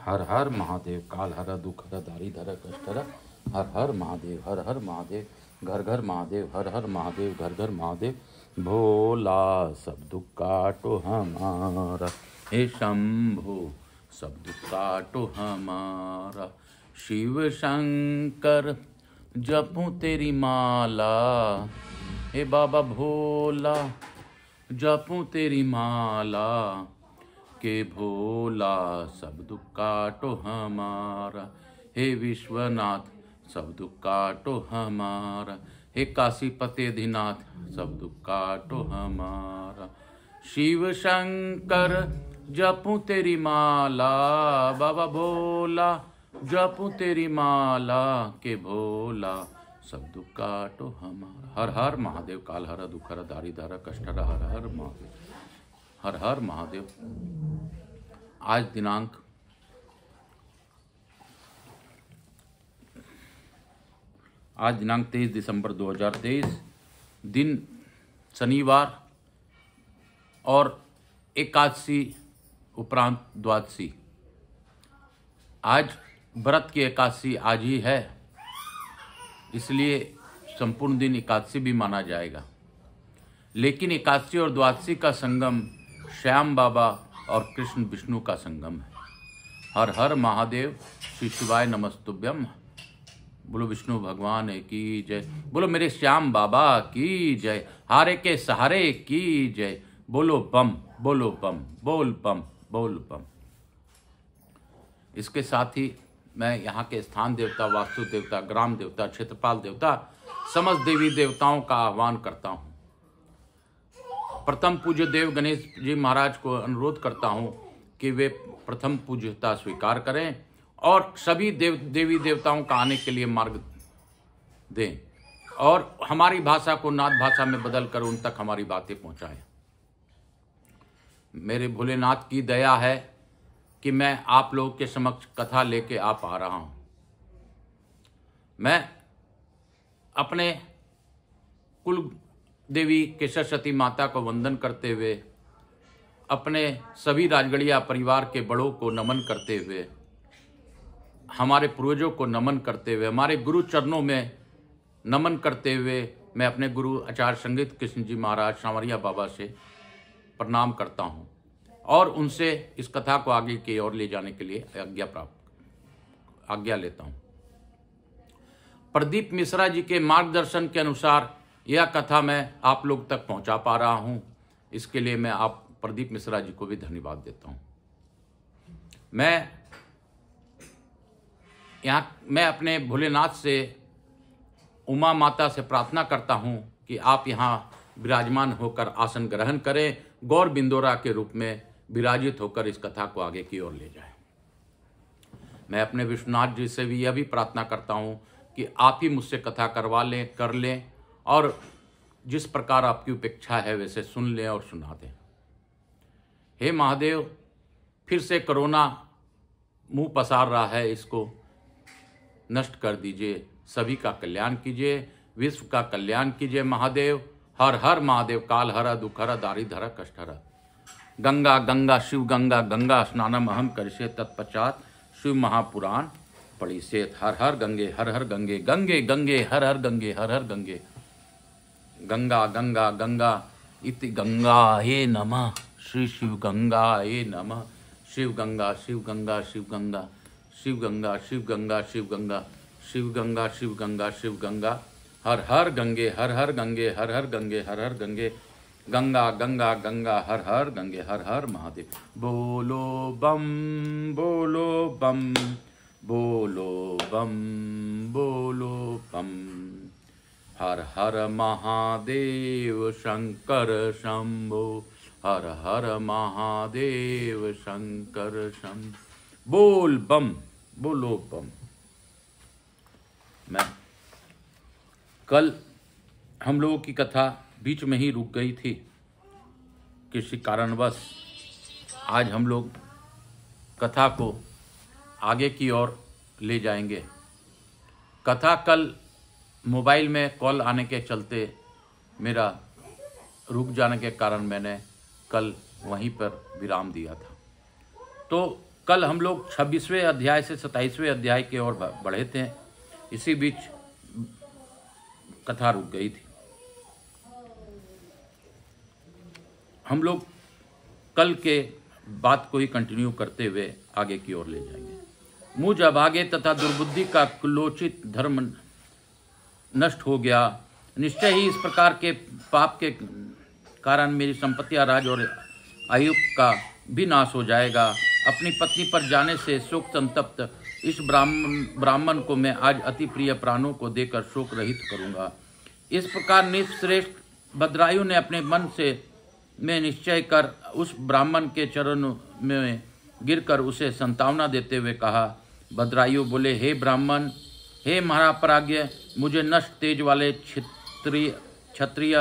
हर हर महादेव। काल हर दुख हर दारी धर कष्ट हर। हर हर महादेव, हर हर महादेव। घर घर महादेव, हर हर महादेव, घर घर महादेव। भोला सब दुख काटो हमारा, हे शंभो सब दुख काटो हमारा। शिव शंकर जपूं तेरी माला, हे बाबा भोला जपूं तेरी माला। के भोला सब दुख काटो हमारा, हे विश्वनाथ सब दुख काटो हमारा। हे काशीपति अधिनाथ सब दुख काटो हमारा। शिव शंकर जपूं तेरी माला, बाबा भोला जपूं तेरी माला। के भोला सब दुख काटो हमारा। हर हर महादेव। काल हर दुख हर दारी धर कष्ट हर। हर हर महादेव, हर हर महादेव। आज दिनांक 23 दिसंबर 2023, दिन शनिवार और एकादशी उपरांत द्वादशी। आज व्रत की एकादशी आज ही है, इसलिए संपूर्ण दिन एकादशी भी माना जाएगा। लेकिन एकादशी और द्वादशी का संगम श्याम बाबा और कृष्ण विष्णु का संगम है। हर हर महादेव। श्री शिवाय नमस्तुभ्यम। बोलो विष्णु भगवान की जय। बोलो मेरे श्याम बाबा की जय। हारे के सहारे की जय। बोलो बम, बोलो बम, बोल बम, बोल बम। इसके साथ ही मैं यहाँ के स्थान देवता, वास्तु देवता, ग्राम देवता, क्षेत्रपाल देवता, समस्त देवी देवताओं का आह्वान करता हूँ। प्रथम पूज्य देव गणेश जी महाराज को अनुरोध करता हूँ कि वे प्रथम पूज्यता स्वीकार करें और सभी देवी देवताओं का आने के लिए मार्ग दें और हमारी भाषा को नाथ भाषा में बदलकर उन तक हमारी बातें पहुँचाएं। मेरे भोलेनाथ की दया है कि मैं आप लोगों के समक्ष कथा लेके आ पा रहा हूँ। मैं अपने कुल देवी केशर सती माता को वंदन करते हुए, अपने सभी राजगढ़िया परिवार के बड़ों को नमन करते हुए, हमारे पूर्वजों को नमन करते हुए, हमारे गुरु चरणों में नमन करते हुए मैं अपने गुरु आचार्य संगीत कृष्ण जी महाराज सांवरिया बाबा से प्रणाम करता हूँ और उनसे इस कथा को आगे की ओर ले जाने के लिए आज्ञा लेता हूँ। प्रदीप मिश्रा जी के मार्गदर्शन के अनुसार यह कथा मैं आप लोग तक पहुंचा पा रहा हूं। इसके लिए मैं आप प्रदीप मिश्रा जी को भी धन्यवाद देता हूं। मैं अपने भोलेनाथ से, उमा माता से प्रार्थना करता हूं कि आप यहां विराजमान होकर आसन ग्रहण करें, गौर बिंदोरा के रूप में विराजित होकर इस कथा को आगे की ओर ले जाएं। मैं अपने विश्वनाथ जी से भी यह भी प्रार्थना करता हूं कि आप ही मुझसे कथा कर लें और जिस प्रकार आपकी उपेक्षा है वैसे सुन लें और सुना दें। हे महादेव, फिर से कोरोना मुंह पसार रहा है, इसको नष्ट कर दीजिए, सभी का कल्याण कीजिए, विश्व का कल्याण कीजिए महादेव। हर हर महादेव। काल हर दुख हर दारी धर कष्ट हर। गंगा गंगा शिव गंगा, गंगा स्नानम अहम करिष्ये, तत्पश्चात शिव महापुराण पढ़िष्येत्। हर हर गंगे, हर हर गंगे, गंगे गंगे हर हर गंगे, हर हर गंगे। गंगा गंगा गंगा इति गंगाये नमः। श्री शिव गंगाये नमः। शिव गंगा शिव गंगा शिव गंगा, शिव गंगा शिव गंगा शिव गंगा, शिव गंगा शिव गंगा शिव गंगा। हर हर गंगे, हर हर गंगे, हर हर गंगे, हर हर गंगे। गंगा गंगा गंगा हर हर गंगे, हर हर महादेव। बोलो बम, बोलो बम, बोलो बम, बोलो बम। हर हर महादेव शंकर शंभो, हर हर महादेव शंकर शंभो। बोल बम, बोलो बम। कल हम लोगों की कथा बीच में ही रुक गई थी किसी कारणवश। आज हम लोग कथा को आगे की ओर ले जाएंगे। कथा कल मोबाइल में कॉल आने के चलते मेरा रुक जाने के कारण मैंने कल वहीं पर विराम दिया था। तो कल हम लोग 26वें अध्याय से 27वें अध्याय की ओर बढ़े थे। इसी बीच कथा रुक गई थी। हम लोग कल के बात को ही कंटिन्यू करते हुए आगे की ओर ले जाएंगे। मुझ अभागे तथा दुर्बुद्धि का कुलोचित धर्म नष्ट हो गया। निश्चय ही इस प्रकार के पाप के कारण मेरी संपत्ति, राज और आयु का भी नाश हो जाएगा। अपनी पत्नी पर जाने से शोक संतप्त इस ब्राह्मण को मैं आज अति प्रिय प्राणों को देकर शोक रहित करूंगा। इस प्रकार निश्रेष्ठ भद्रायु ने अपने मन में निश्चय कर उस ब्राह्मण के चरणों में गिरकर उसे संतावना देते हुए कहा। भद्रायु बोले, हे ब्राह्मण, हे महापराज्ञ, मुझे नष्ट तेज वाले क्षत्रिय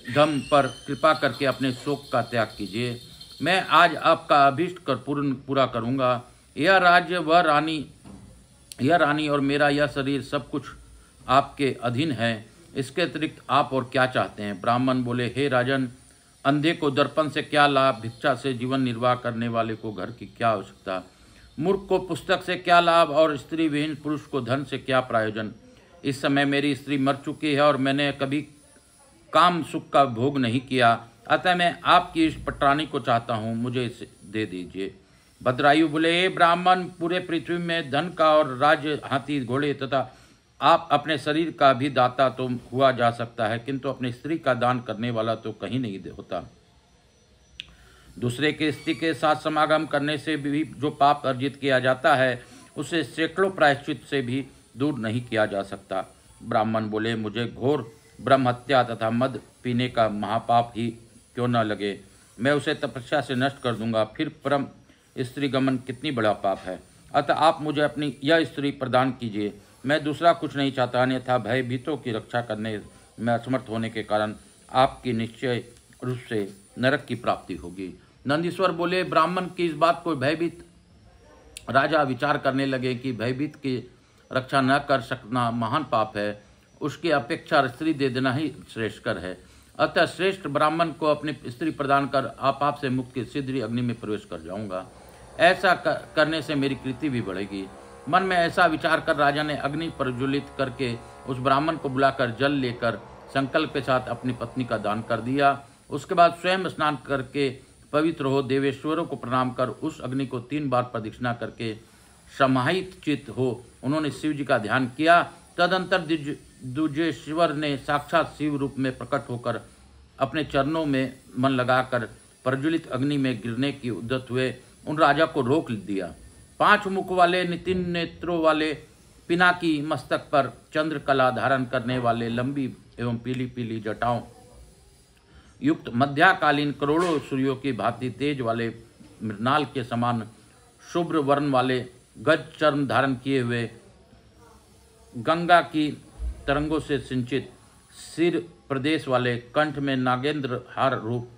धम पर कृपा करके अपने शोक का त्याग कीजिए। मैं आज आपका अभीष्ट कर पूरा करूंगा। यह राज्य, यह रानी और मेरा यह शरीर सब कुछ आपके अधीन है। इसके अतिरिक्त आप और क्या चाहते हैं? ब्राह्मण बोले, हे राजन, अंधे को दर्पण से क्या लाभ, भिक्षा से जीवन निर्वाह करने वाले को घर की क्या आवश्यकता, मूर्ख को पुस्तक से क्या लाभ और स्त्री विहीन पुरुष को धन से क्या प्रयोजन। इस समय मेरी स्त्री मर चुकी है और मैंने कभी काम सुख का भोग नहीं किया, अतः मैं आपकी इस पटरानी को चाहता हूँ, मुझे इसे दे दीजिए। भद्रायु बोले, ब्राह्मण, पूरे पृथ्वी में धन का और राज्य, हाथी, घोड़े तथा आप अपने शरीर का भी दाता तो हुआ जा सकता है, किंतु अपनी स्त्री का दान करने वाला तो कहीं नहीं होता। दूसरे के स्त्री के साथ समागम करने से भी जो पाप अर्जित किया जाता है, उसे सैकड़ों प्रायश्चित से भी दूर नहीं किया जा सकता। ब्राह्मण बोले, मुझे घोर ब्रह्म हत्या तथा मद पीने का महापाप ही क्यों न लगे, मैं उसे तपस्या से नष्ट कर दूंगा। फिर परम स्त्री गमन कितनी बड़ा पाप है। अतः आप मुझे अपनी यह स्त्री प्रदान कीजिए। मैं दूसरा कुछ नहीं चाहता, अन्यथा भयभीतों की रक्षा करने में असमर्थ होने के कारण आपकी निश्चय रूप से नरक की प्राप्ति होगी। नंदीश्वर बोले, ब्राह्मण की इस बात को भयभीत राजा विचार करने लगे कि भयभीत की रक्षा न कर सकना महान पाप है, उसकी अपेक्षा स्त्री दे देना ही श्रेष्ठकर है। अतः श्रेष्ठ ब्राह्मण को अपनी स्त्री प्रदान कर आप से मुक्त की शीघ्र अग्नि में प्रवेश कर जाऊंगा। ऐसा करने से मेरी कीर्ति भी बढ़ेगी। मन में ऐसा विचार कर राजा ने अग्नि प्रज्वलित करके उस ब्राह्मण को बुलाकर जल लेकर संकल्प के साथ अपनी पत्नी का दान कर दिया। उसके बाद स्वयं स्नान करके पवित्र हो देवेश्वरों को प्रणाम कर उस अग्नि को 3 बार प्रदक्षिणा करके समाहित चित्त हो उन्होंने शिव जी का ध्यान किया। तदंतर द्विजेश्वर ने साक्षात शिव रूप में प्रकट होकर अपने चरणों में मन लगाकर प्रज्वलित अग्नि में गिरने की उद्यत हुए उन राजा को रोक दिया। 5 मुख वाले, नितिन नेत्रों वाले, पिनाकी मस्तक पर चंद्रकला धारण करने वाले, लंबी एवं पीली पीली जटाओं युक्त मध्याकालीन करोड़ों सूर्यों की भांति तेज वाले, मृणाल के समान शुभ्र वर्ण वाले, गज चर्म धारण किए हुए, गंगा की तरंगों से सिंचित सिर प्रदेश वाले, कंठ में नागेंद्र हार रूप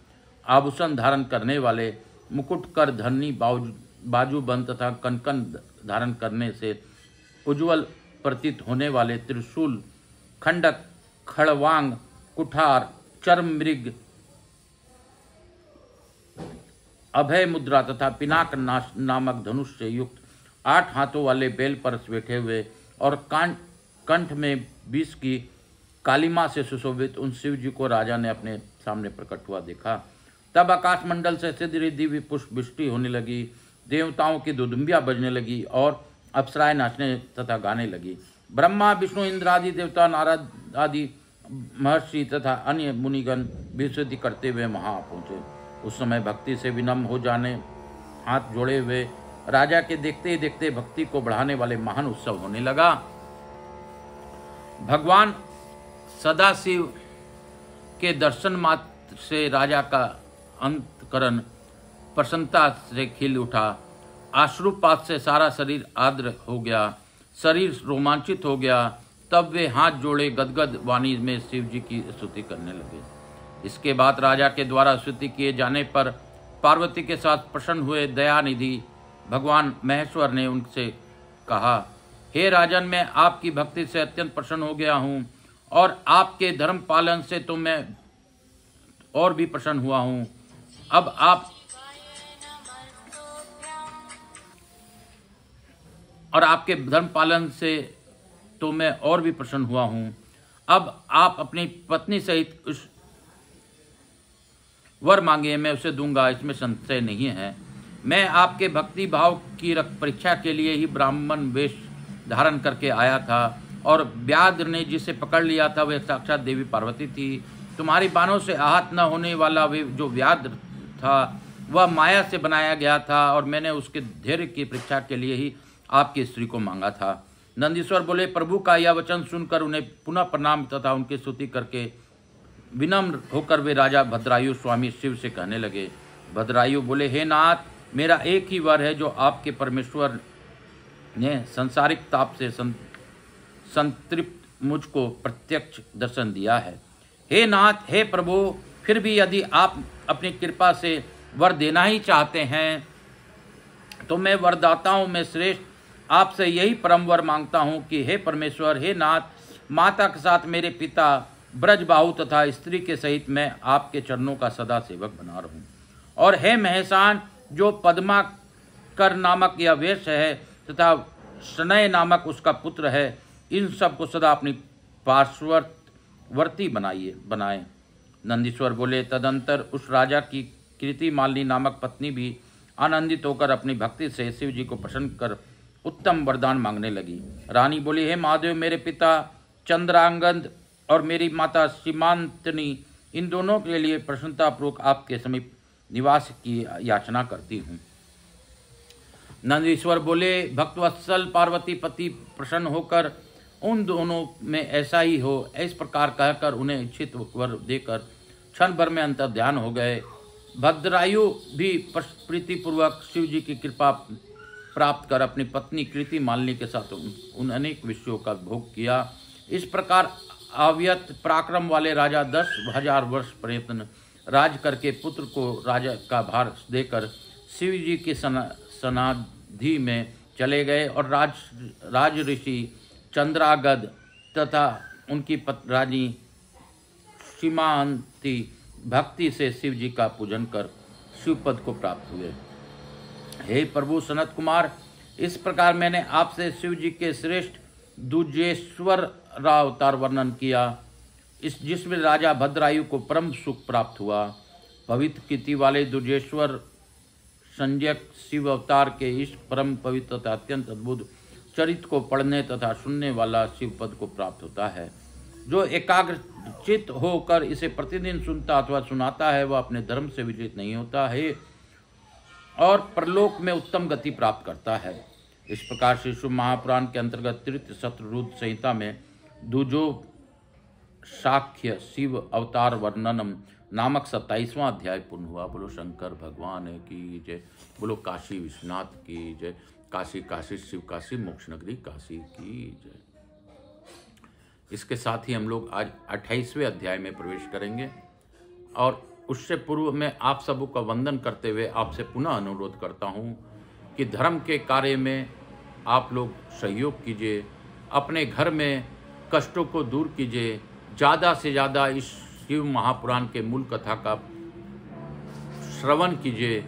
आभूषण धारण करने वाले, मुकुट कर धरनी बाजूबंद तथा कनकन धारण करने से उज्ज्वल प्रतीत होने वाले, त्रिशूल, खंडक, खड़वांग, कुठार, चर्म मृग, अभय मुद्रा तथा पिनाक नामक धनुष से युक्त 8 हाथों वाले बेल पर बैठे हुए और कंठ में 20 की कालिमा से सुशोभित उन शिव जी को राजा ने अपने सामने प्रकट हुआ देखा। तब आकाशमंडल से सिद्धि दिव्य पुष्प वृष्टि होने लगी, देवताओं की दुदुम्बियाँ बजने लगी और अप्सराएं नाचने तथा गाने लगी। ब्रह्मा, विष्णु, इंद्र आदि देवता, नारद आदि महर्षि तथा अन्य मुनिगण भी स्तुति करते हुए वहां पहुंचे। उस समय भक्ति से विनम्र हो जाने हाथ जोड़े हुए राजा के देखते ही देखते भक्ति को बढ़ाने वाले महान उत्सव होने लगा। भगवान सदाशिव के दर्शन मात्र से राजा का अंतकरण प्रसन्नता से खिल उठा। आश्रुपात से सारा शरीर आर्द्र हो गया, शरीर रोमांचित हो गया। तब वे हाथ जोड़े गदगद वाणी में शिव जी की स्तुति करने लगे। इसके बाद राजा के द्वारा स्तुति किए जाने पर पार्वती के साथ प्रसन्न हुए दयानिधि भगवान महेश्वर ने उनसे कहा, हे राजन, मैं आपकी भक्ति से अत्यंत प्रसन्न हो गया हूँ और आपके धर्म पालन से तो मैं और भी प्रसन्न हुआ हूँ। अब आप और आपके धर्म पालन से तो मैं और भी प्रसन्न हुआ हूँ। अब आप अपनी पत्नी सहित उस वर मांगिए, मैं उसे दूंगा, इसमें संशय नहीं है। मैं आपके भक्ति भाव की परीक्षा के लिए ही ब्राह्मण वेश धारण करके आया था, और व्याघ्र ने जिसे पकड़ लिया था वह साक्षात देवी पार्वती थी। तुम्हारी बाणों से आहत न होने वाला वे जो व्याघ्र था वह माया से बनाया गया था, और मैंने उसके धैर्य की परीक्षा के लिए ही आपकी स्त्री को मांगा था। नंदीश्वर बोले, प्रभु का यह वचन सुनकर उन्हें पुनः प्रणाम तथा उनकी स्तुति करके विनम्र होकर वे राजा भद्रायु स्वामी शिव से कहने लगे। भद्रायु बोले, हे नाथ, मेरा एक ही वर है जो आपके परमेश्वर ने सांसारिक ताप से संतृप्त मुझको प्रत्यक्ष दर्शन दिया है। हे नाथ, हे प्रभु, फिर भी यदि आप अपनी कृपा से वर देना ही चाहते हैं तो मैं वरदाताओं में श्रेष्ठ आपसे यही परम वर मांगता हूँ कि हे परमेश्वर, हे नाथ, माता के साथ मेरे पिता ब्रजबाहु तथा स्त्री के सहित मैं आपके चरणों का सदा सेवक बना रहूं। और हे महेशान, जो पद्माकर नामक यह वेश है तथा शनय नामक उसका पुत्र है, इन सब को सदा अपनी पार्श्ववर्ती बनाए। नंदीश्वर बोले, तदंतर उस राजा की कृति मालिनी नामक पत्नी भी आनंदित होकर अपनी भक्ति से शिव जी को प्रसन्न कर उत्तम वरदान मांगने लगी। रानी बोली, हे महादेव, मेरे पिता चंद्रांगद और मेरी माता सीमांतनी, इन दोनों के लिए प्रसन्नतापूर्वक आपके समीप निवास की याचना करती हूँ। नंदीश्वर बोले, भक्तवत्सल पार्वती पति प्रसन्न होकर उन दोनों में ऐसा ही हो, इस प्रकार कहकर उन्हें इच्छित वर देकर क्षण भर में अंतर ध्यान हो गए। भद्रायु भी प्रीतिपूर्वक शिव जी की कृपा प्राप्त कर अपनी पत्नी कृति मालिनी के साथ उन अनेक विषयों का भोग किया। इस प्रकार अव्यत पराक्रम वाले राजा 10,000 वर्ष प्रयत्न राज करके पुत्र को राजा का भार देकर शिव जी की समाधि में चले गए, और राज ऋषि चंद्रागद तथा उनकी रानी सीमांती भक्ति से शिव जी का पूजन कर शिवपद को प्राप्त हुए। हे प्रभु सनत कुमार, इस प्रकार मैंने आपसे शिव जी के श्रेष्ठ दुजेश्वर अवतार वर्णन किया, जिसमें राजा भद्रायु को परम सुख प्राप्त हुआ। पवित्र कीर्ति वाले दुजेश्वर संज्ञक शिव अवतार के इस परम पवित्र तथा अत्यंत अद्भुत चरित्र को पढ़ने तथा सुनने वाला शिव पद को प्राप्त होता है। जो एकाग्रचित होकर इसे प्रतिदिन सुनता अथवा सुनाता है वह अपने धर्म से विचलित नहीं होता है और परलोक में उत्तम गति प्राप्त करता है। इस प्रकार से शिव महापुराण के अंतर्गत तृतीय शतरुद्र संहिता में दुजो साख्य शिव अवतार वर्णनम नामक 27वां अध्याय पूर्ण हुआ। बोलो शंकर भगवान की जय, बोलो काशी विश्वनाथ की जय, काशी काशी शिव काशी मोक्ष नगरी काशी की जय। इसके साथ ही हम लोग आज 28वें अध्याय में प्रवेश करेंगे, और उससे पूर्व में आप सबों का वंदन करते हुए आपसे पुनः अनुरोध करता हूं कि धर्म के कार्य में आप लोग सहयोग कीजिए, अपने घर में कष्टों को दूर कीजिए, ज़्यादा से ज़्यादा इस शिव महापुराण के मूल कथा का श्रवण कीजिए,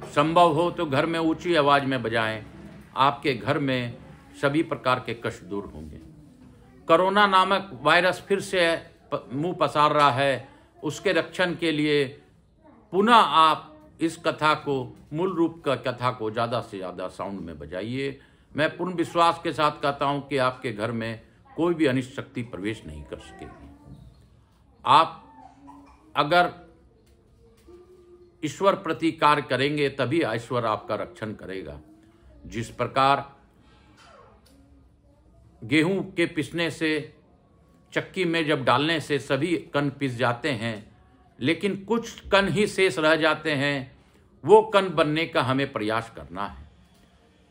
संभव हो तो घर में ऊंची आवाज़ में बजाएं, आपके घर में सभी प्रकार के कष्ट दूर होंगे। कोरोना नामक वायरस फिर से मुंह पसार रहा है, उसके रक्षण के लिए पुनः आप इस कथा को, मूल रूप का कथा को ज़्यादा से ज़्यादा साउंड में बजाइए। मैं पूर्ण विश्वास के साथ कहता हूँ कि आपके घर में कोई भी अनिष्ट शक्ति प्रवेश नहीं कर सकेगी। आप अगर ईश्वर प्रति कार्य करेंगे तभी ईश्वर आपका रक्षण करेगा। जिस प्रकार गेहूं के पिसने से, चक्की में जब डालने से सभी कण पिस जाते हैं, लेकिन कुछ कण ही शेष रह जाते हैं, वो कण बनने का हमें प्रयास करना है।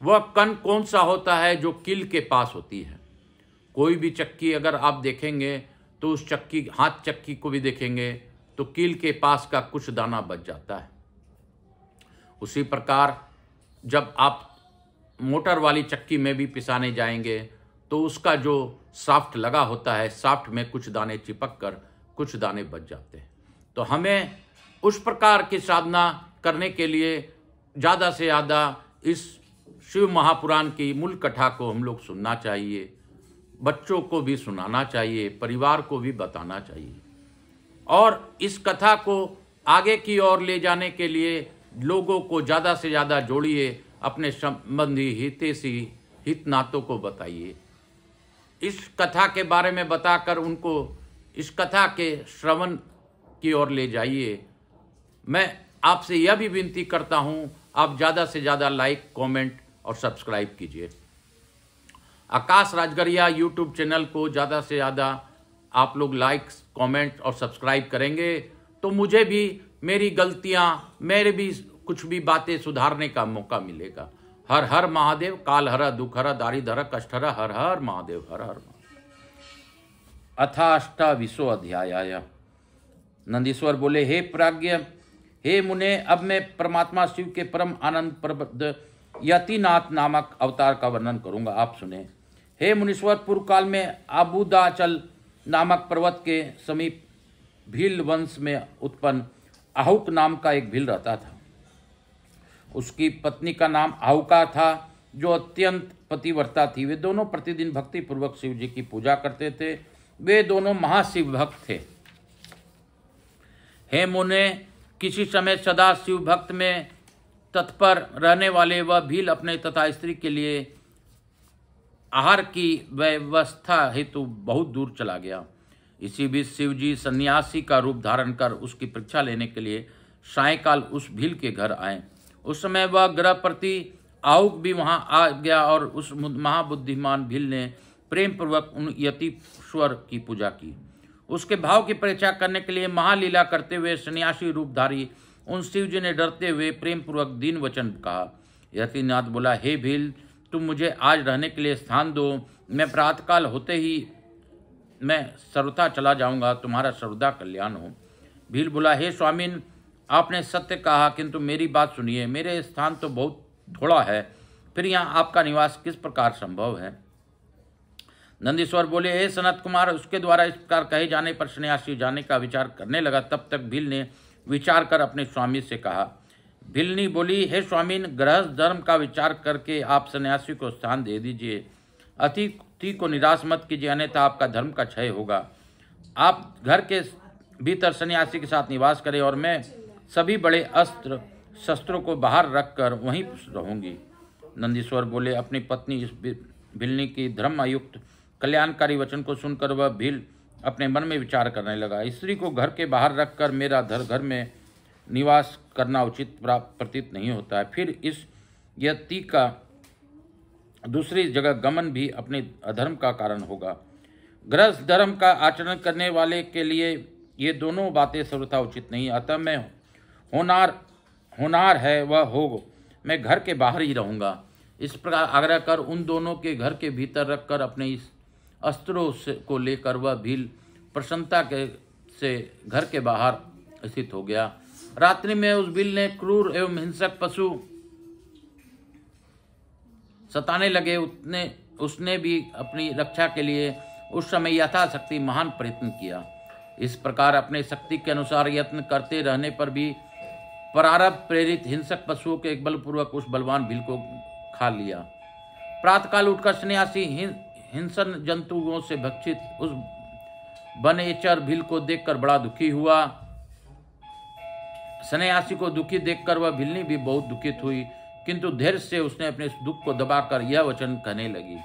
वह कण कौन सा होता है? जो कील के पास होती है। कोई भी चक्की अगर आप देखेंगे तो उस चक्की, हाथ चक्की को भी देखेंगे तो कील के पास का कुछ दाना बच जाता है। उसी प्रकार जब आप मोटर वाली चक्की में भी पिसाने जाएंगे तो उसका जो साफ्ट लगा होता है, साफ्ट में कुछ दाने चिपक कर कुछ दाने बच जाते हैं। तो हमें उस प्रकार की साधना करने के लिए ज़्यादा से ज़्यादा इस शिव महापुराण की मूल कथा को हम लोग सुनना चाहिए, बच्चों को भी सुनाना चाहिए, परिवार को भी बताना चाहिए। और इस कथा को आगे की ओर ले जाने के लिए लोगों को ज़्यादा से ज़्यादा जोड़िए, अपने संबंधी हितैषी हित नातों को बताइए। इस कथा के बारे में बताकर उनको इस कथा के श्रवण की ओर ले जाइए। मैं आपसे यह भी विनती करता हूँ, आप ज़्यादा से ज़्यादा लाइक, कमेंट और सब्सक्राइब कीजिए। आकाश राजगरिया यूट्यूब चैनल को ज़्यादा से ज़्यादा आप लोग लाइक्स, कमेंट और सब्सक्राइब करेंगे तो मुझे भी मेरी गलतियाँ, मेरे भी कुछ भी बातें सुधारने का मौका मिलेगा। हर हर महादेव, काल हर दुख हर दारिद्र कष्ट हर, हर हर महादेव, हर हर महादेव। अथाष्टाविशो अध्याय। नंदीश्वर बोले, हे प्राज्ञ, हे मुने, अब मैं परमात्मा शिव के परम आनंद प्रद यतिनाथ नामक अवतार का वर्णन करूंगा, आप सुने। हे मुनीश्वर, पूर्व काल में आबुदाचल नामक पर्वत के समीप भील वंश में उत्पन्न आहुक नाम का एक भील रहता था। उसकी पत्नी का नाम आहुका था, जो अत्यंत पतिव्रता थी। वे दोनों प्रतिदिन भक्ति पूर्वक शिव जी की पूजा करते थे। वे दोनों महाशिव भक्त थे। हे मुने, किसी समय सदा शिव भक्त में तत्पर रहने वाले वह भील अपने तथा स्त्री के लिए आहार की व्यवस्था हेतु बहुत दूर चला गया। इसी बीच शिव जी सन्यासी का रूप धारण कर उसकी परीक्षा लेने के लिए सायंकाल उस भील के घर आए। उस समय वह गृहपति आहुक भी वहां आ गया और उस महाबुद्धिमान भील ने प्रेम पूर्वक उन यतीश्वर की पूजा की। उसके भाव की परीक्षा करने के लिए महालीला करते हुए सन्यासी रूपधारी उन शिव जी ने डरते हुए प्रेम पूर्वक दीन वचन कहा। यतीनाथ बोला, हे भील, तुम मुझे आज रहने के लिए स्थान दो। मैं प्रातःकाल होते ही मैं सर्वथा चला जाऊंगा, तुम्हारा सर्वदा कल्याण हो। भील बोला, हे स्वामिन, आपने सत्य कहा, किंतु मेरी बात सुनिए। मेरे स्थान तो बहुत थोड़ा है, फिर यहाँ आपका निवास किस प्रकार संभव है? नंदीश्वर बोले, हे सनत कुमार, उसके द्वारा इस प्रकार कहे जाने पर सन्यासी जाने का विचार करने लगा। तब तक भील ने विचार कर अपने स्वामी से कहा। भिलनी बोली, हे स्वामीन, गृहस्थ धर्म का विचार करके आप सन्यासी को स्थान दे दीजिए। अतिथि को निराश मत कीजिए, अन्यथा आपका धर्म का क्षय होगा। आप घर के भीतर सन्यासी के साथ निवास करें और मैं सभी बड़े अस्त्र शस्त्रों को बाहर रखकर वहीं रहूंगी। नंदीश्वर बोले, अपनी पत्नी इस भिलनी की धर्मयुक्त कल्याणकारी वचन को सुनकर वह भील अपने मन में विचार करने लगा। स्त्री को घर के बाहर रखकर मेरा घर में निवास करना उचित प्रतीत नहीं होता है। फिर इस यति का दूसरी जगह गमन भी अपने अधर्म का कारण होगा। गृहस्थ धर्म का आचरण करने वाले के लिए ये दोनों बातें सर्वथा उचित नहीं। अतः मैं होनार है वह हो, मैं घर के बाहर ही रहूँगा। इस प्रकार आग्रह कर उन दोनों के घर के भीतर रखकर अपने इस अस्त्रों को लेकर वह भील प्रसन्नता से घर के बाहर स्थित हो गया। रात्रि में उस भील ने क्रूर एवं हिंसक पशु सताने लगे। उसने भी अपनी रक्षा के लिए उस समय यथाशक्ति महान प्रयत्न किया। इस प्रकार अपने शक्ति के अनुसार यत्न करते रहने पर भी प्रारब्ध प्रेरित हिंसक पशुओं के बलपूर्वक उस बलवान भील को खा लिया। प्रातःकाल उठकर सन्यासी हिंसन जंतुओं से भक्षित उस वनेचर भील को देखकर बड़ा दुखी हुआ। सन्यासी को दुखी देखकर वह भिलनी भी बहुत दुखित हुई, किंतु धैर्य से उसने अपने दुख को दबाकर यह वचन कहने लगी।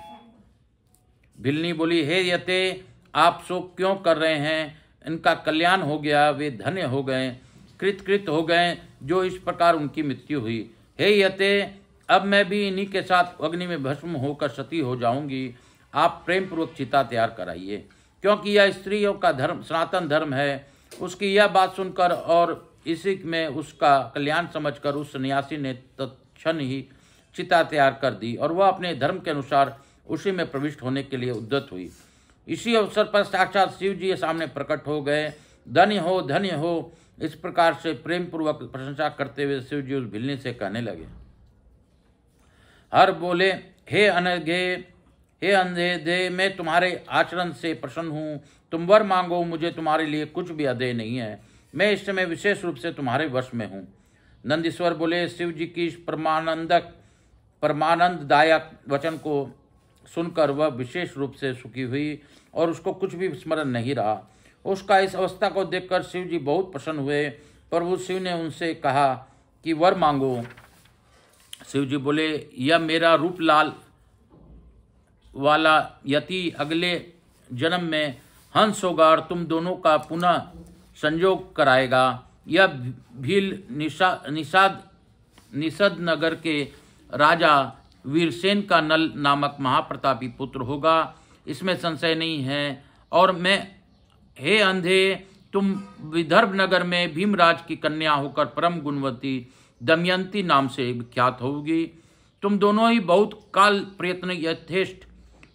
भिलनी बोली, हे यते, आप शोक क्यों कर रहे हैं? इनका कल्याण हो गया, वे धन्य हो गए, कृत हो गए, जो इस प्रकार उनकी मृत्यु हुई। हे यते, अब मैं भी इन्हीं के साथ अग्नि में भस्म होकर सती हो जाऊंगी। आप प्रेम पूर्वक चिता तैयार कराइए, क्योंकि यह स्त्रियों का धर्म सनातन धर्म है। उसकी यह बात सुनकर और इसी में उसका कल्याण समझकर उस सन्यासी ने तत्क्षण ही चिता तैयार कर दी और वह अपने धर्म के अनुसार उसी में प्रविष्ट होने के लिए उद्यत हुई। इसी अवसर पर साक्षात शिव जी के सामने प्रकट हो गए। धन्य हो, इस प्रकार से प्रेम पूर्वक प्रशंसा करते हुए शिव जी उस भिलनी से कहने लगे। हर बोले, हे अंधे, मैं तुम्हारे आचरण से प्रसन्न हूँ। तुम वर मांगो, मुझे तुम्हारे लिए कुछ भी अदेय नहीं है। मैं इस समय विशेष रूप से तुम्हारे वश में हूँ। नंदीश्वर बोले, शिव जी की परमानंदक परमानंददायक वचन को सुनकर वह विशेष रूप से सुखी हुई और उसको कुछ भी स्मरण नहीं रहा। उसका इस अवस्था को देखकर शिव जी बहुत प्रसन्न हुए। प्रभु शिव ने उनसे कहा कि वर मांगो। शिव जी बोले, यह मेरा रूप लाल वाला यति अगले जन्म में हंस होगा और तुम दोनों का पुनः संयोग कराएगा। यह भील निषद नगर के राजा वीरसेन का नल नामक महाप्रतापी पुत्र होगा, इसमें संशय नहीं है। और मैं, हे अंधे, तुम विदर्भ नगर में भीमराज की कन्या होकर परम गुणवती दमयंती नाम से विख्यात होगी। तुम दोनों ही बहुत काल प्रयत्न यथेष्ट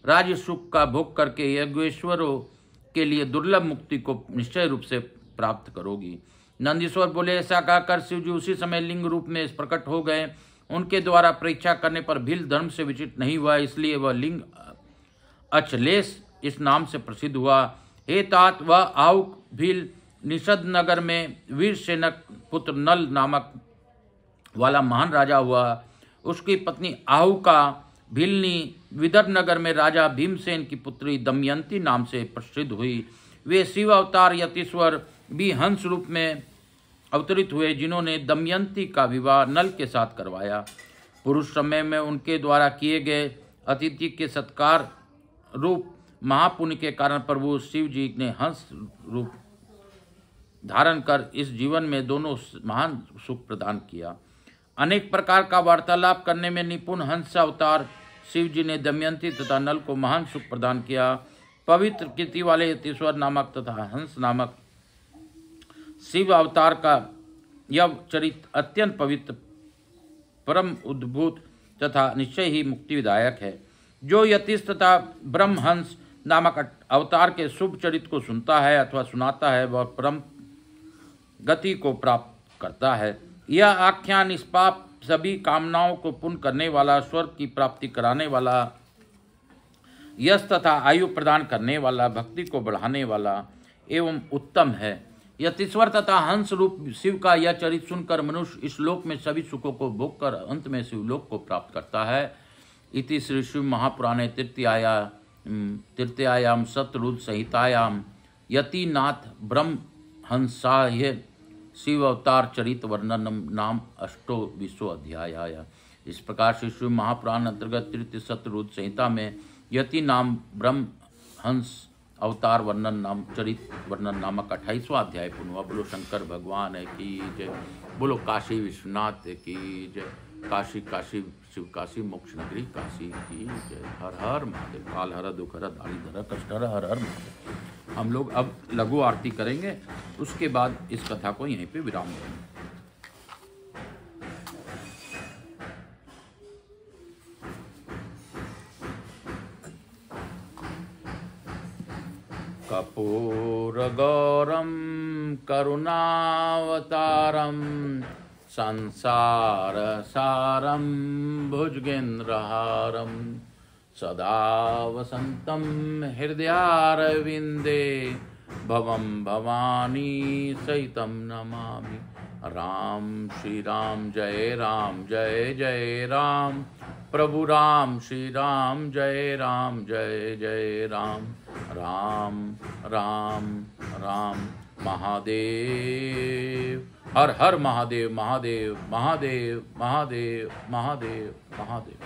राज्य सुख का भोग करके यज्ञेश्वरों के लिए दुर्लभ मुक्ति को निश्चय रूप से प्राप्त करोगी। नंदीश्वर बोले, ऐसा कहकर शिव जी उसी समय लिंग रूप में प्रकट हो गए। उनके द्वारा परीक्षा करने पर भील धर्म से विचित नहीं हुआ, इसलिए वह लिंग अचलेश इस नाम से प्रसिद्ध हुआ। हे तात, वह आहुक भील निषद नगर में वीरसेनक पुत्र नल नामक वाला महान राजा हुआ। उसकी पत्नी आहु का भीलनी विदर्भ नगर में राजा भीमसेन की पुत्री दमयंती नाम से प्रसिद्ध हुई। वे शिव अवतार यतीश्वर भी हंस रूप में अवतरित हुए, जिन्होंने दमयंती का विवाह नल के साथ करवाया। पुरुष समय में उनके द्वारा किए गए अतिथि के सत्कार रूप महापुण्य के कारण प्रभु शिव जी ने हंस रूप धारण कर इस जीवन में दोनों महान सुख प्रदान किया। अनेक प्रकार का वार्तालाप करने में निपुण हंस अवतार शिव जी ने दमयंती तथा नल को महान सुख प्रदान किया। पवित्र कीर्ति वाले यतीश्वर नामक तथा हंस नामक शिव अवतार का यह चरित्र अत्यंत पवित्र, परम उद्भूत तथा निश्चय ही मुक्ति विदायक है। जो यतीश तथा ब्रह्महंस नामक अवतार के शुभ चरित्र को सुनता है अथवा सुनाता है, वह परम गति को प्राप्त करता है। यह आख्यान निष्पाप सभी कामनाओं को पूर्ण करने वाला, स्वर्ग की प्राप्ति कराने वाला, यश तथा आयु प्रदान करने वाला, भक्ति को बढ़ाने वाला एवं उत्तम है। यतीश्वर तथा हंस रूप शिव का यह चरित्र सुनकर मनुष्य इस लोक में सभी सुखों को भोग कर अंत में शिवलोक को प्राप्त करता है। इति श्री शिव महापुराणे तृतीयायाम सतरुद्र संहितायाम यतिनाथ ब्रह्म हंसाय शिव अवतार चरित वर्णनम नाम 8वां अध्याय। इस प्रकार से शिव महापुराण अंतर्गत तृतीय सतरुद्र संहिता में यति नाम ब्रह्म हंस अवतार वर्णन नाम चरित वर्णन नामक 28वां अध्याय पूर्ण हुआ। बोलो शंकर भगवान की जय, बोलो काशी विश्वनाथ की जय, काशी काशी शिव काशी मोक्ष नगरी काशी की जय। हर हर महादेव। काल हर दुख हर दाढ़ी धर कष्ट हर हर हर महादेव। हम लोग अब लघु आरती करेंगे, उसके बाद इस कथा को यहीं पे विराम देंगे। कपूरगौरम करुणावतारम संसारसारं भुजगेन्द्रहारं सदा वसन्तं हृदयारविन्दे भवं भवानी सहितं नमामि। राम श्री राम जय जय राम, प्रभु राम श्री राम जय जय राम, राम राम राम महादेव। हर हर महादेव महादेव महादेव महादेव महादेव महादेव।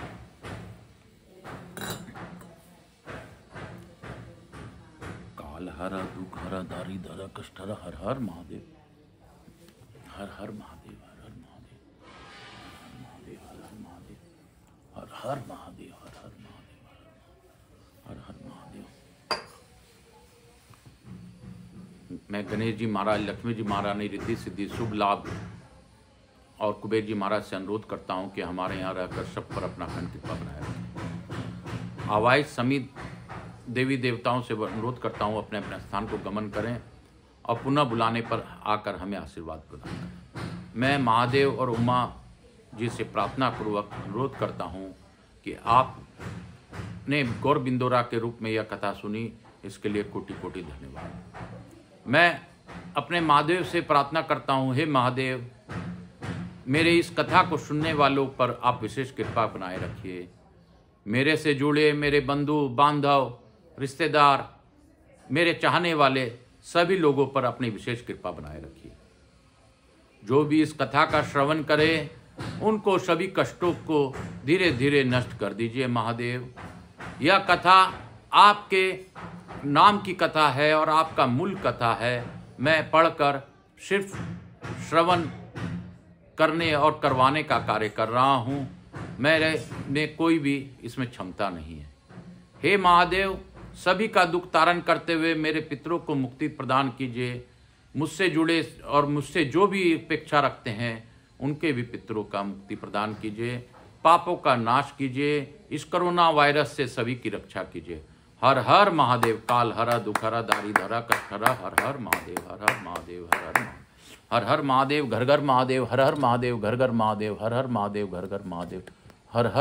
काल हर दुख हर दारी धर कष्ट हर हर हर महादेव, हर हर महादेव, हर हर महादेव, हर हर महादेव, हर हर महादेव, हर हर महादेव, हर हर महादेव। मैं गणेश जी महाराज, लक्ष्मी जी महाराज ने रिद्धि सिद्धि शुभ लाभ और कुबेर जी महाराज से अनुरोध करता हूं कि हमारे यहाँ रहकर सब पर अपना खंड कृपा बनाए रखें। आवाज समेत देवी देवताओं से अनुरोध करता हूं अपने अपने स्थान को गमन करें और पुनः बुलाने पर आकर हमें आशीर्वाद प्रदान करें। मैं महादेव और उमा जी से प्रार्थना पूर्वक अनुरोध करता हूं कि आपने गौर बिंदोरा के रूप में यह कथा सुनी, इसके लिए कोटि कोटि धन्यवाद। मैं अपने महादेव से प्रार्थना करता हूं, हे महादेव मेरे इस कथा को सुनने वालों पर आप विशेष कृपा बनाए रखिए। मेरे से जुड़े मेरे बंधु बांधव, रिश्तेदार, मेरे चाहने वाले सभी लोगों पर अपनी विशेष कृपा बनाए रखिए। जो भी इस कथा का श्रवण करे उनको सभी कष्टों को धीरे धीरे नष्ट कर दीजिए महादेव। यह कथा आपके नाम की कथा है और आपका मूल कथा है। मैं पढ़कर सिर्फ श्रवण करने और करवाने का कार्य कर रहा हूँ। मेरे में कोई भी इसमें क्षमता नहीं है। हे महादेव, सभी का दुख तारण करते हुए मेरे पितरों को मुक्ति प्रदान कीजिए। मुझसे जुड़े और मुझसे जो भी अपेक्षा रखते हैं उनके भी पितरों का मुक्ति प्रदान कीजिए। पापों का नाश कीजिए। इस कोरोना वायरस से सभी की रक्षा कीजिए। हर हर महादेव। काल हरा, दुख हरा, दारी धरा, कष्ट हरा। हर हर महादेव, हर हर महादेव, हर हर महादेव, हर हर महादेव, घर घर महादेव, हर हर महादेव, घर घर महादेव, हर हर महादेव, घर घर महादेव, हर हर